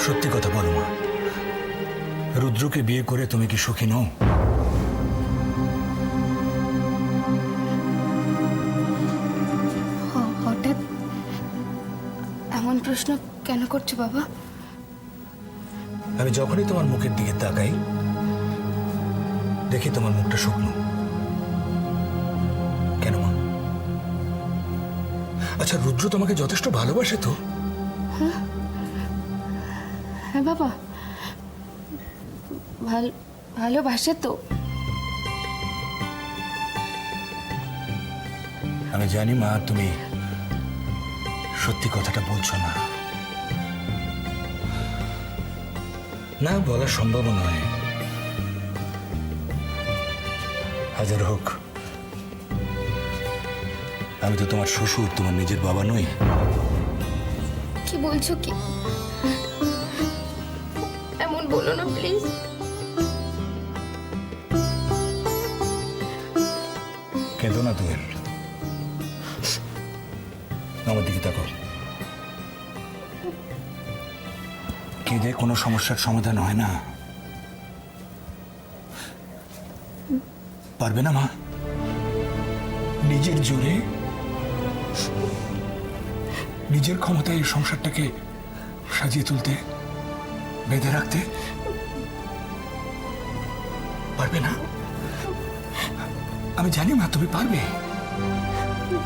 সত্যি কথা বলো মা, রুদ্রকে বিয়ে করে তুমি কি সুখী নও? হঠাৎ এমন প্রশ্ন কেন করছো বাবা? আমি যখনই তোমার মুখের দিকে তাকাই দেখি তোমার মুখটা শুকনো। কেন মা? আচ্ছা, রুদ্র তোমাকে যথেষ্ট ভালোবাসে তো? হ্যাঁ বাবা, ভালোবাসে তো। আমি জানি মা, তুমি সত্যি কথাটা বলছো না। না বলা সম্ভব নয়। হাজার হোক, আমি তো তোমার শ্বশুর, তোমার নিজের বাবা নই। কি বলছো কি? এমন বলো না প্লিজ। কেঁদো না তুমি, আমার দিকে তাকো। কেঁদে কোনো সমস্যার সমাধান হয় না। পারবে না মা নিজের জোরে, নিজের ক্ষমতায় এই সংসারটাকে সাজিয়ে তুলতে, বেঁধে রাখতে? পারবে না? আমি জানি মা, তুমি পারবে।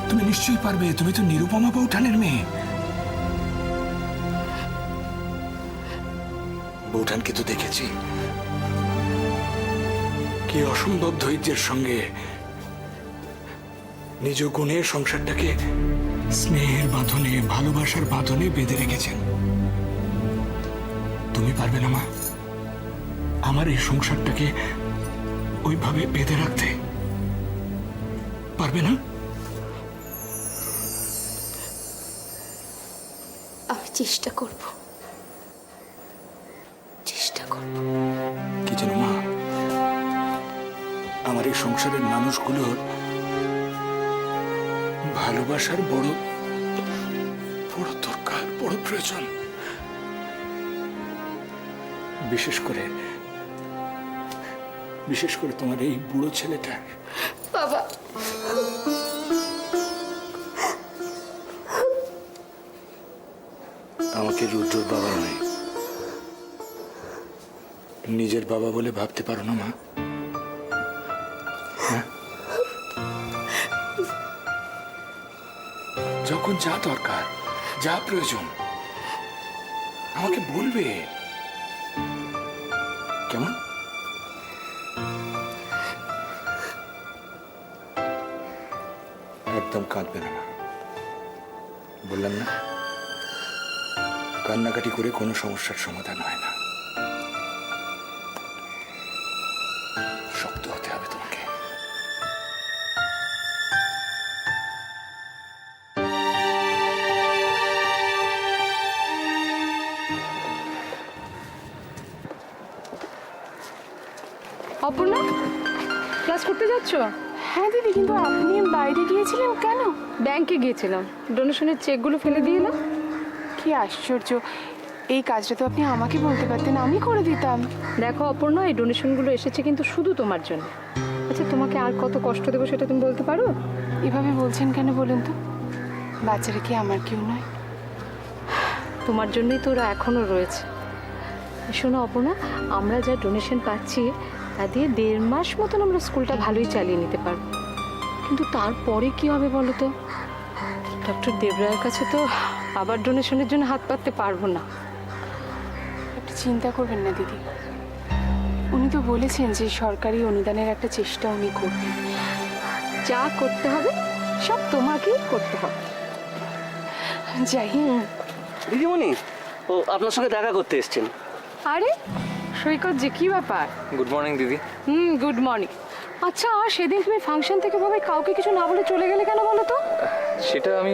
তুমি নিশ্চয়ই পারবে। তুমি তো নিরুপমা বৌঠানের মেয়ে। বৌঠানকে তো দেখেছি কি অসম্ভব ধৈর্যের সঙ্গে নিজ গুণে সংসারটাকে স্নেহের বাঁধনে, ভালোবাসার বাঁধনে বেঁধে রেখেছেন। তুমি পারবে না মা আমার এই সংসারটাকে ওইভাবে বেঁধে রাখতে? পারবে না? আমি চেষ্টা করব। কি জানো মা, আমার এই সংসারের মানুষগুলোর ভালোবাসার বড় বড় দরকার, বড় প্রয়োজন। বিশেষ করে তোমার এই বুড়ো ছেলেটা। বাবা, আমাকে রুদ্রর বাবা নয়, নিজের বাবা বলে ভাবতে পারো না মা? হ্যাঁ? যখন যা দরকার, যা প্রয়োজন আমাকে বলবে, কেমন? একদম কাঁদবে না মা, বললাম না? কান্নাকাটি করে কোনো সমস্যার সমাধান হয় না। শক্ত হতে হবে তোমাকে। অপর্ণা, ক্লাস করতে যাচ্ছ? হ্যাঁ দিদি, কিন্তু আপনি বাইরে গিয়েছিলেন কেন? ব্যাংকে গিয়েছিলাম, ডোনেশনের চেকগুলো ফেলে দিয়ে এলাম। কি আশ্চর্য, এই কাজটা তো আপনি আমাকে বলতে পারতেন, আমি করে দিতাম। দেখো অপর্ণা, এই ডোনেশনগুলো এসেছে কিন্তু শুধু তোমার জন্য। আচ্ছা, তোমাকে আর কত কষ্ট দেবো সেটা তুমি বলতে পারো? এভাবে বলছেন কেন বলুন তো? বাচ্চারা কি আমার কেউ নয়? তোমার জন্যই তো ওরা এখনও রয়েছে। শোনো অপর্ণা, আমরা যা ডোনেশন পাচ্ছি তা দিয়ে 1.5 মাস মতন আমরা স্কুলটা ভালোই চালিয়ে নিতে পারবো। কিন্তু তারপরে কি হবে বলো তো? ডক্টর দেবরায়ের কাছে তো আবার ডোনেশনের জন্য হাত পাততে পারবো না। আপনি চিন্তা করবেন না দিদি, উনি তো বলেছেন যে সরকারি অনুদানের একটা চেষ্টা উনি করবেন। যা করতে হবে সব তোমাকেই করতে হবে। যাই। দিদিমণি, ও আপনার সঙ্গে দেখা করতে এসেছেন। আরে সৈকত যে, কি ব্যাপার? গুড মর্নিং দিদি। Good morning. আচ্ছা, সেদিন তুমি ফাংশন থেকে ভাবে কাউকে কিছু না বলে চলে গেলে কেন বলো তো? সেটা আমি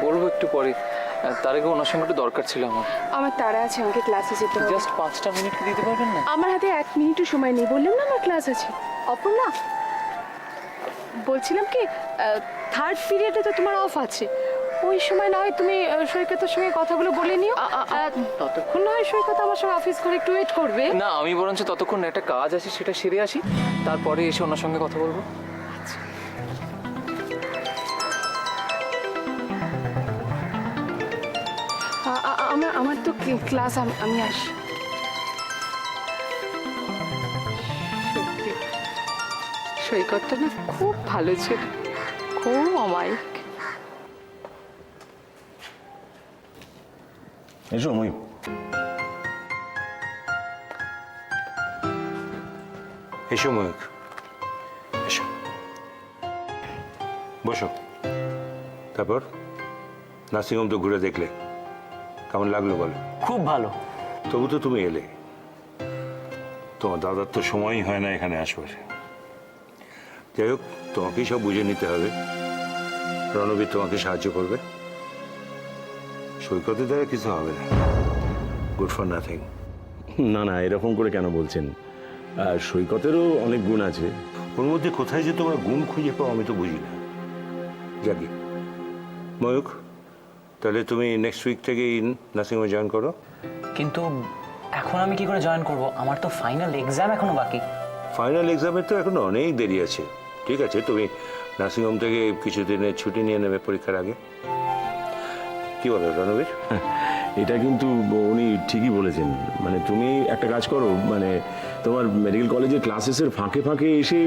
বলবো একটু পরে, তার আগে ওনার সঙ্গে একটু দরকার ছিল আমার। আমার তাড়া আছে, আমাকে ক্লাসে যেতে হবে। জাস্ট 5টা মিনিট কি দিতে পারবেন না? আমার হাতে 1 মিনিটও সময় নেই, বললাম না আমার ক্লাস আছে। অপর্ণা, বলছিলাম কি, 3rd পিরিয়ডে তো তোমার অফ আছে, ওই সময় না হয় তুমি সৈকতের সঙ্গে কথাগুলো বলে নিও। ততক্ষণ না হয় সৈকত আমার সঙ্গে অফিস করে একটু ওয়েট করবে। না, আমি বরঞ্চ ততক্ষণ একটা কাজ আছে সেটা সেরে আসি, তারপরে এসে ওনার সঙ্গে কথা বলবো। আমার তো ক্লাস, আমি আসি। সত্যি সৈকতটা না খুব ভালো ছিল, খুব অমায়িক। এসো ময়ূর। এসো ময়ূর, এসো, বসো। তারপর নার্সিংহোম তো ঘুরে দেখলে, কেমন লাগলো বলো? খুব ভালো। তবু তো তুমি এলে, তোমার দাদার তো সময়ই হয় না এখানে আসবার। যাই হোক, তোমাকেই সব বুঝে নিতে হবে। রণবীর তোমাকে সাহায্য করবে, সৈকতের দ্বারা কিছু হবে না। Good for nothing. না না, এরকম করে কেন বলছেন? আর সৈকতেরও অনেক গুণ আছে। ওর মধ্যে কোথায় যে তোমরা গুণ খুঁজে পাও আমি তো বুঝি না। যাকে ময়ূক, তাহলে তুমি নেক্সট উইক থেকেই নার্সিংহোমে জয়েন করো। কিন্তু এখন আমি কি করে জয়েন করব? আমার তো ফাইনাল এক্সাম এখনো বাকি। ফাইনাল এক্সামের তো এখনো অনেক দেরি আছে। ঠিক আছে, তুমি নার্সিংহোম থেকে কিছুদিনের ছুটি নিয়ে নেবে পরীক্ষার আগে। কি বলো রণবীর? এটা কিন্তু উনি ঠিকই বলেছেন। মানে তুমি একটা কাজ করো, মানে তোমার মেডিকেল কলেজের ক্লাসেসের ফাঁকে ফাঁকে এসে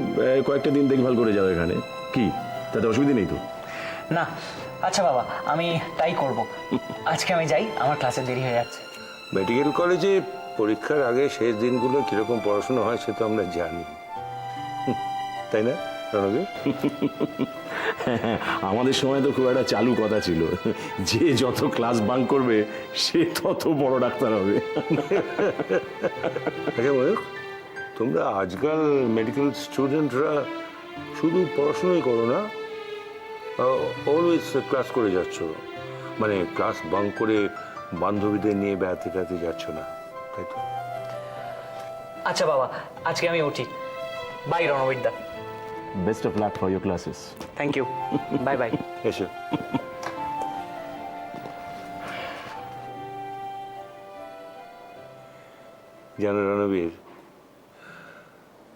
কয়েকটা দিন দেখভাল করে যাও এখানে। কি তাতে অসুবিধা নেই তো? না, আচ্ছা বাবা, আমি তাই করব। আজকে আমি যাই, আমার ক্লাসে দেরি হয়ে যাচ্ছে। মেডিকেল কলেজে পরীক্ষার আগে শেষ দিনগুলো কিরকম পড়াশোনা হয় সে তো আমরা জানি, তাই না রণবীর? আমাদের সময় তো খুব একটা চালু কথা ছিল, যে যত ক্লাস বাঙ্ক করবে সে তত বড় ডাক্তার হবে। আচ্ছা ময়ূক, তোমরা আজকাল মেডিকেল স্টুডেন্টরা শুধু পড়াশোনাই করো না, অলওয়েজ ক্লাস করে যাচ্ছ। মানে ক্লাস বাঙ্ক করে বান্ধবীদের নিয়ে বেড়াতে টেড়াতে যাচ্ছ না, তাই তো? আচ্ছা বাবা, আজকে আমি উঠি। বাই রণবীরদা। Best of luck for your classes. Thank you, bye bye. এসো। জানো রণবীর,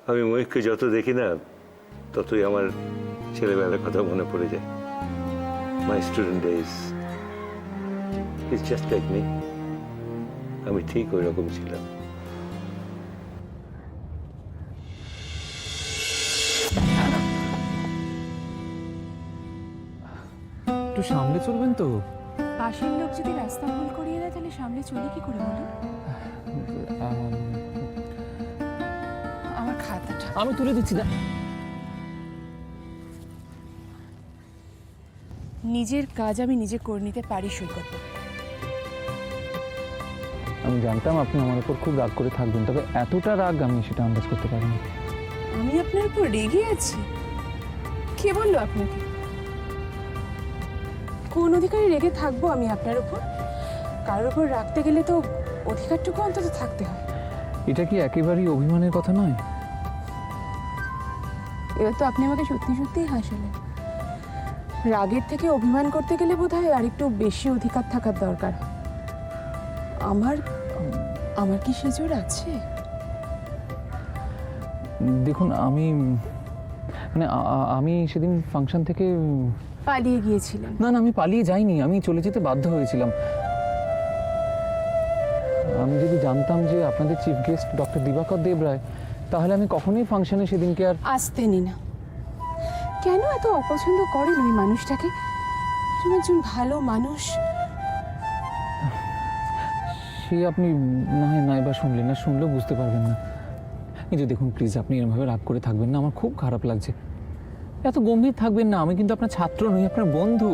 আমি ময়ূককে যত দেখি না ততই আমার ছেলেবেলার কথা মনে পড়ে যায়। My student days is just like me. আমি ঠিক ওই রকম ছিলাম। একটু সামনে চলবেন তো? পাশের লোক যদি রাস্তা ভুল করিয়ে দেয় তাহলে সামনে চলে কি করে বলুন? আমার খাতাটা আমি তুলে দিচ্ছি না। নিজের কাজ আমি নিজে করে নিতে পারি সৈকত। আমি জানতাম আপনি আমার উপর খুব রাগ করে থাকবেন, তবে এতটা রাগ আমি সেটা আন্দাজ করতে পারিনি। আমি আপনার উপর রেগে আছি? কে বললো আপনাকে? কোন অধিকারে রেগে থাকবো আমি আপনার উপর? কারোর উপর রাখতে গেলে তো অধিকারটুকু অন্তত থাকতে হয়। এটা কি একেবারেই অভিমানের কথা নয়? এবার তো আপনি আমাকে সত্যি সত্যিই হাসালেন। রাগের থেকে অভিমান করতে গেলে বোধহয় আরেকটু বেশি অধিকার থাকার দরকার। আমার আমার কি সেজোর আছে? দেখুন, আমি সেদিন ফাংশন থেকে পালিয়ে গিয়েছিলেন? না, আমি পালিয়ে যাইনি, আমি চলে যেতে বাধ্য হয়েছিলাম। আমি যদি জানতাম যে আপনাদের চিফ গেস্ট ডক্টর দিবাকর দেব রায়, তাহলে আমি কখনোই ফাংশনে সেদিনকে আর আসতেনি না। কেন এত অপছন্দ করেন ওই মানুষটাকে? তুমি একজন ভালো মানুষ। সে আপনি না এবার শুনলেন না, শুনলেও বুঝতে পারবেন না। কিন্তু দেখুন প্লিজ, আপনি এরকমভাবে রাগ করে থাকবেন না, আমার খুব খারাপ লাগছে। এত গম্ভীর থাকবেন না, আমি কিন্তু আপনার ছাত্র নই, আপনার বন্ধু।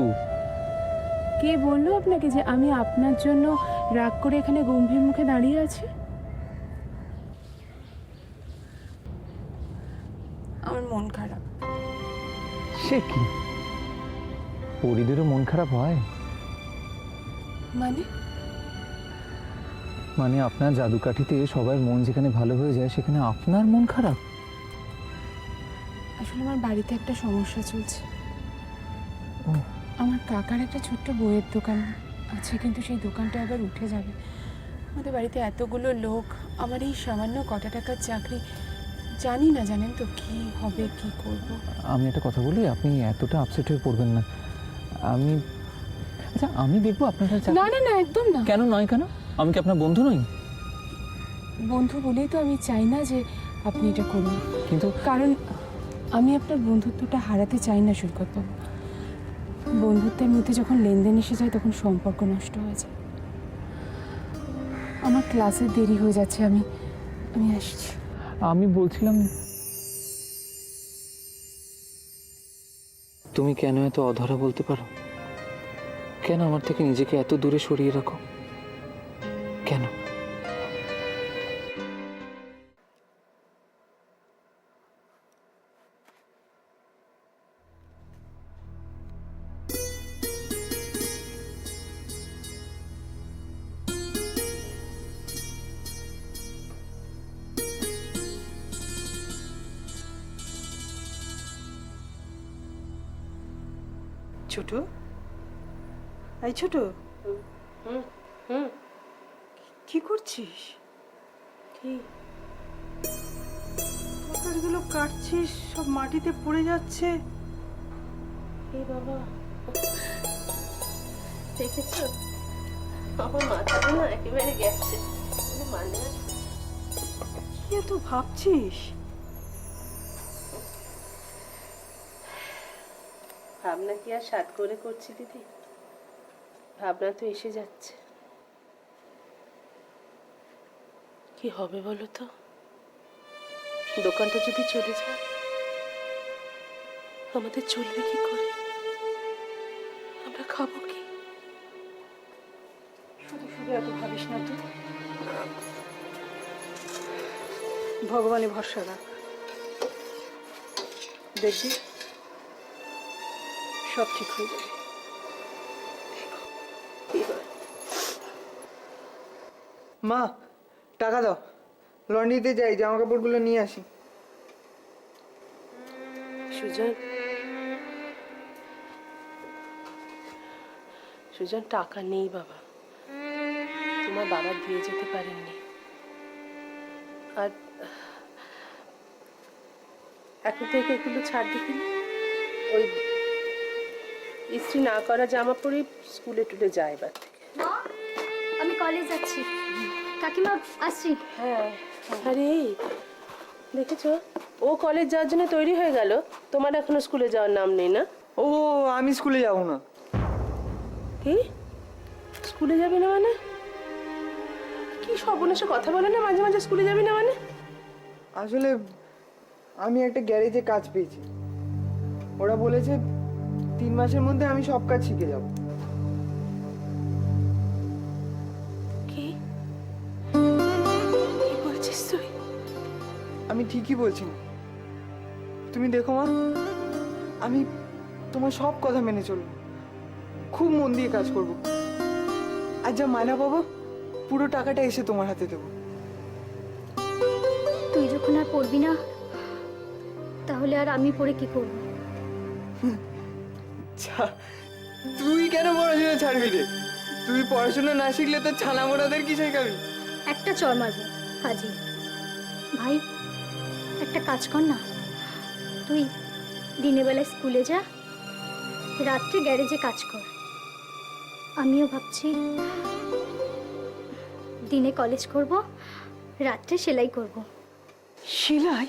কে বললো আপনাকে যে আমি আপনার জন্য রাগ করে এখানে গম্ভীর মুখে দাঁড়িয়ে আছি? আমার মন খারাপ। সে কি, পরিদেরও মন খারাপ হয়? মানে আপনার জাদুকাঠিতে সবার মন যেখানে ভালো হয়ে যায় সেখানে আপনার মন খারাপ? আসলে আমার বাড়িতে একটা সমস্যা চলছে। আমার কাকার একটা ছোট্ট বইয়ের দোকান আছে, কিন্তু সেই দোকানটা আবার উঠে যাবে। আমাদের বাড়িতে এতগুলো লোক, আমার এই সামান্য কটা টাকার চাকরি, জানি না, জানেন তো কি হবে, কি করব। আমি একটা কথা বলি, আপনি এতটা আপসেট হয়ে পড়বেন না। আচ্ছা আমি দেখবো আপনারা না না না, একদম না। কেন নয়, কেন? আমি কি আপনার বন্ধু নই? বন্ধু বলেই তো আমি চাই না যে আপনি এটা করুন, কিন্তু কারণ আমি আপনার বন্ধুত্বটা হারাতে চাই না সৈকতবাবু। বন্ধুত্বের মধ্যে যখন লেনদেন এসে যায় তখন সম্পর্ক নষ্ট হয়ে যায়। আমার ক্লাসে দেরি হয়ে যাচ্ছে, আমি আসছি। আমি বলছিলাম, তুমি কেন এত অধরা বলতে পারো? কেন আমার থেকে নিজেকে এত দূরে সরিয়ে রাখো? কেন? ছোট, এই ছোট, কি করছিস? কি তরকারিগুলো কাটছিস, সব মাটিতে পড়ে যাচ্ছে। এই বাবা, দেখেছো আমার মাথাটা না একেবারে গেছে। মানে কি এত ভাবছিস? ভাবনা কি আর সাত করে করছি দিদি? ভাবনা তো এসে যাচ্ছে। কি হবে বলো তো? দোকানটা যদি চলে যায় আমাদের চলবে কি করে? আমরা খাবো কি? শুধু শুধু এত ভাবিস না তো, ভগবানের ভরসা রাখ, দেখবি সব ঠিক হয়ে যাবে। মা, টাকা দাও, লন্ড্রিতে যাই, জামা কাপড়গুলো নিয়ে আসি। সুজন, সুজন টাকা নেই বাবা, তোমার বাবা দিয়ে যেতে পারেননি। আর এখন থেকে এগুলো ছাড় দেখিনি, ওই ইস্ত্রি না করা জামা পরে স্কুলে টুলে যায় এবার থেকে। আমি কলেজ যাচ্ছি। কাকিমা আসছি। হ্যাঁ, আরে দেখেছো, ও কলেজ যাওয়ার জন্য তৈরি হয়ে গেল, তোমার এখনো স্কুলে যাওয়ার নাম নেই না? ও, আমি স্কুলে যাব না। কি স্কুলে যাবে না মানে? কি সর্বনাশে কথা বলে না মাঝে মাঝে, স্কুলে যাবি না মানে? আসলে আমি একটা গ্যারেজে কাজ পেয়েছি, ওরা বলেছে 3 মাসের মধ্যে আমি সব কাজ শিখে যাব। কি কি বলছিস তুই? আমি ঠিকই বলছি। তুমি দেখো মা, আমি তোমার সব কথা মেনে চলবো, খুব মন দিয়ে কাজ করব, আর যা মায়না পাবো পুরো টাকাটা এসে তোমার হাতে দেবো। তুই যখন আর পড়বি না তাহলে আর আমি পড়ে কি করব? তুই কেন পড়াশোনা ছাড়বি রে? তুই পড়াশোনা না শিখলে তো ছানা মোড়াদের কি শেখাবি? একটা চর মারবো হাজি। ভাই একটা কাজ কর না, তুই দিনের বেলা স্কুলে যা, রাত্রে গ্যারেজে কাজ কর। আমিও ভাবছি দিনে কলেজ করব, রাত্রে সেলাই করব। সেলাই?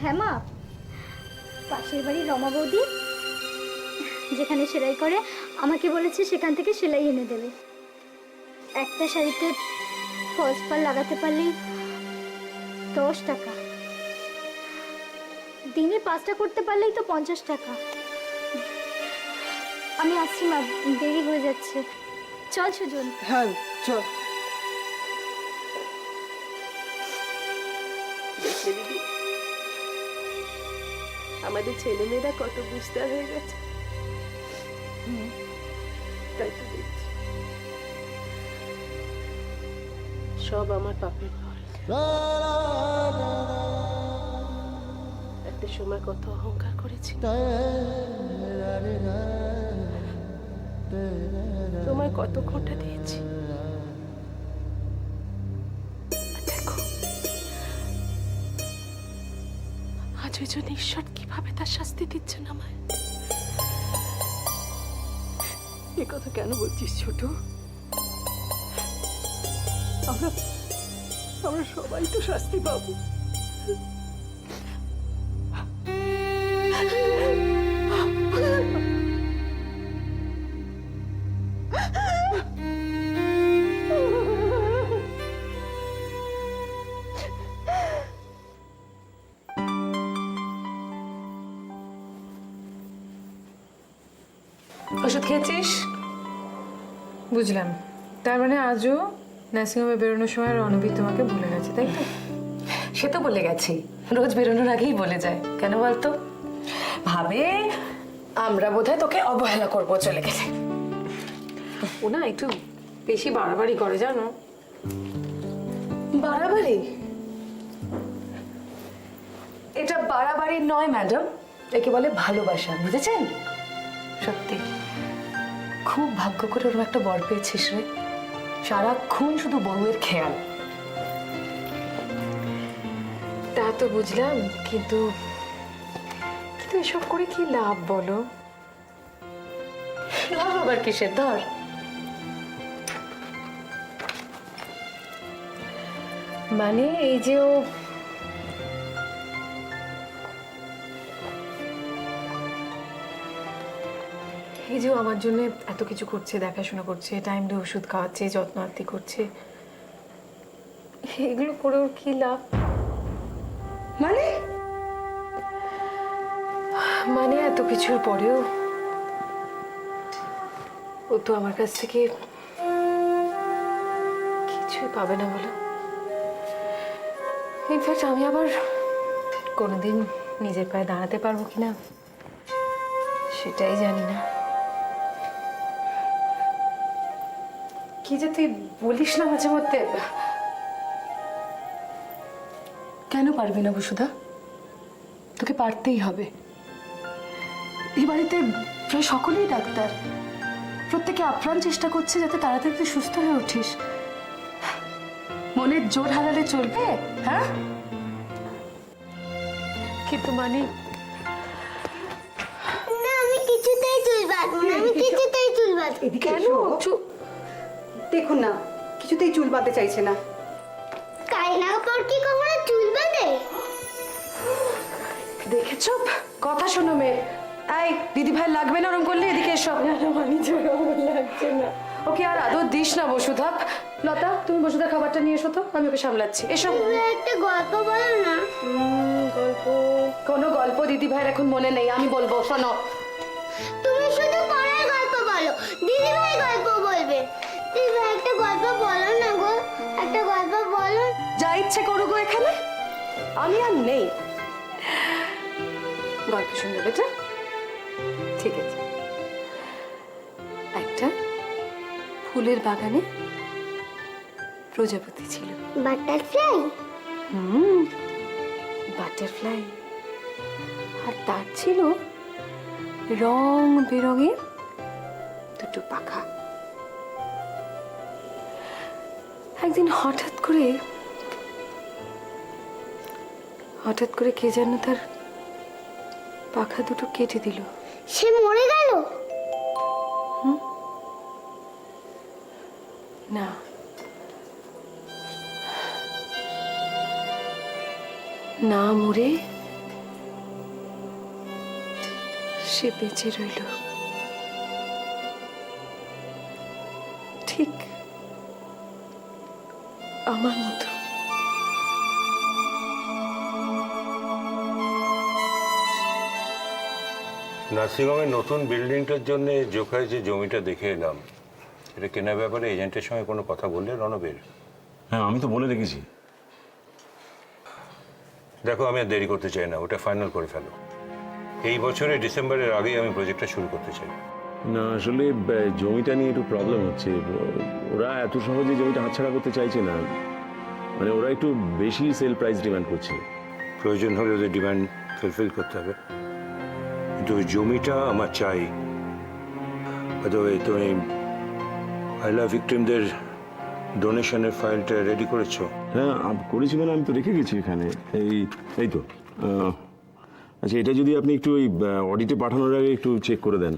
হ্যাঁ মা, পাশের বাড়ির রমা বৌদি যেখানে সেলাই করে আমাকে বলেছে সেখান থেকে সেলাই এনে দেবে। একটা শাড়িতে ফলস পার লাগাতে পারলেই 10 টাকা, দিনে 5টা করতে পারলেই তো 50 টাকা। আমি আসছি মা, দেরি হয়ে যাচ্ছে। চল সুজন। হ্যাঁ চল। দেখলে দিদি, আমাদের ছেলেমেয়েরা কত বুঝদার হয়ে গেছে। তাই তো দেখছি, সব আমার পাপের ফল। একটা সময় কত অহংকার করেছি, তোমায় কত খোঁটা দিয়েছি। আর দেখো আজ ওই জন্য ঈশ্বর কিভাবে তার শাস্তি দিচ্ছেন আমায়। এ কথা কেন বলছিস ছোট? আমরা সবাই তো শাস্তি পাবো। ওষুধ খেয়েছিস? বুঝলাম, তার মানে আজও নার্সিংহোমে বেরোনোর সময় রণবীর তোমাকে ভুলে গেছে, তাই তো? সে তো বলে গেছি, রোজ বেরোনোর আগেই বলে যায়। কেন বলতো? ভাবে আমরা বোধহয় তোকে অবহেলা করবো চলে গেলে। ও না একটু বেশি বাড়াবাড়ি করে, জানো? বাড়াবাড়ি? এটা বাড়াবাড়ি নয় ম্যাডাম, একে বলে ভালোবাসা, বুঝেছেন? সত্যি খুব ভাগ্য করে ওরকম একটা বর পেয়েছিস রে। সারাক্ষণ শুধু বউয়ের খেয়াল। তা তো বুঝলাম, কিন্তু এসব করে কি লাভ বলো? লাভ আবার কিসের? ধর, মানে এই যে ও আমার জন্য এত কিছু করছে, দেখাশোনা করছে, টাইম দিয়ে ওষুধ খাওয়াচ্ছে, যত্ন আত্তি করছে, এগুলো করে ওর কি লাভ? মানে এত কিছুর পরেও ও তো আমার কাছ থেকে কিছুই পাবে না বলো। ইনফ্যাক্ট আমি আবার কোনোদিন নিজের পায়ে দাঁড়াতে পারবো কিনা সেটাই জানি না। কি যে তুই বলিস না মাঝে মধ্যে। কেন পারবি না বসুধা? তোকে পারতেই হবে। এই বাড়িতে প্রায় সকলেই ডাক্তার, প্রত্যেকে আপ্রাণ চেষ্টা করছে যাতে তাড়াতাড়ি তুই সুস্থ হয়ে উঠিস। মনের জোর হারালে চলবে? হ্যাঁ, কিন্তু মানে না, আমি কিছুতেই চুল বাঁধবো না, আমি কিছুতেই চুল বাঁধবো। কেন? দেখুন না, কিছুতেই চুল বাঁধতে চাইছে না। কায়না পর কি কখনো চুল বাঁধে? দেখেছ? কথা শোনো মেয়ে। এই দিদি ভাই লাগবে না ওরম করলে, এদিকে এসব। লাগছে না। ওকে আর আদর দিস না বসুধা। লতা, তুমি বসুধা খাবারটা নিয়ে এসো তো, আমি ওকে সামলাচ্ছি। এসব তুমি একটা গল্প বলো না। গল্প? কোনো গল্প দিদি ভাইয়ের এখন মনে নেই, আমি বলবো। শোনো, তুমি শুধু পড়ার গল্প বলো, দিদি ভাই গল্প বলবে। দিদি ভাই একটা গল্প বলো না গো, একটা গল্প বলো। যা ইচ্ছে করো গো এখানে, আমি আর নেই। গল্প শুনবে বেটা? ঠিক আছে। একটা ফুলের বাগানে প্রজাপতি ছিল। বাটারফ্লাই? বাটারফ্লাই। আর তার ছিল রং বেরঙের দুটো পাখা। একদিন হঠাৎ করে কে যেন তার পাখা দুটো কেটে দিল। সে মরে গেল? না, না মরে সে বেঁচে রইল, ঠিক আমার মতো। নার্সিংহোমের নতুন বিল্ডিংটার জন্য জোখায় যে জমিটা দেখে এলাম, এটা কেনার ব্যাপারে এজেন্টের সঙ্গে কোনো কথা বললে রণবীর? হ্যাঁ, আমি তো বলে রেখেছি। দেখো, আমি আর দেরি করতে চাই না, ওটা ফাইনাল করে ফেলো। এই বছরে ডিসেম্বরের আগেই আমি প্রজেক্টটা শুরু করতে চাই। না, আসলে জমিটা নিয়ে একটু প্রবলেম হচ্ছে। ওরা এত সহজে জমিটা হাতছাড়া করতে চাইছে না, মানে ওরা একটু বেশি সেল প্রাইস ডিমান্ড করছে। প্রয়োজন হলে ওদের ডিমান্ড ফুলফিল করতে হবে, কিন্তু ওই জমিটা আমার চাই। তুমি আইলা ভিকটিমদের ডোনেশনের ফাইলটা রেডি করেছো? হ্যাঁ করেছি, মানে আমি তো রেখে গেছি এখানে। এই তো আচ্ছা, এটা যদি আপনি একটু ওই অডিটে পাঠানোর আগে একটু চেক করে দেন।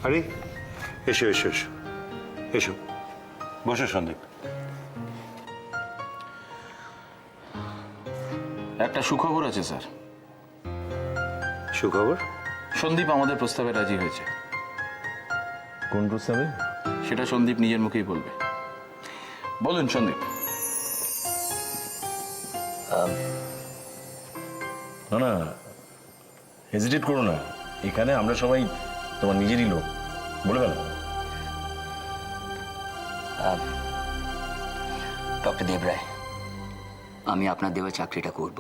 আরে এসো এসো এসো এসো, বসো সন্দীপ। একটা সুখবর আছে স্যার। সুখবর? সন্দীপ আমাদের প্রস্তাবে রাজি হয়েছে। কোন প্রস্তাবে? সেটা সন্দীপ নিজের মুখেই বলবে। বলুন সন্দীপ। না না, হেজিটেট করো না, এখানে আমরা সবাই তোমার নিজেরই লোক, বলে ফেলো। ডক্টর দেবরায়, আমি আপনার দেওয়া চাকরিটা করব।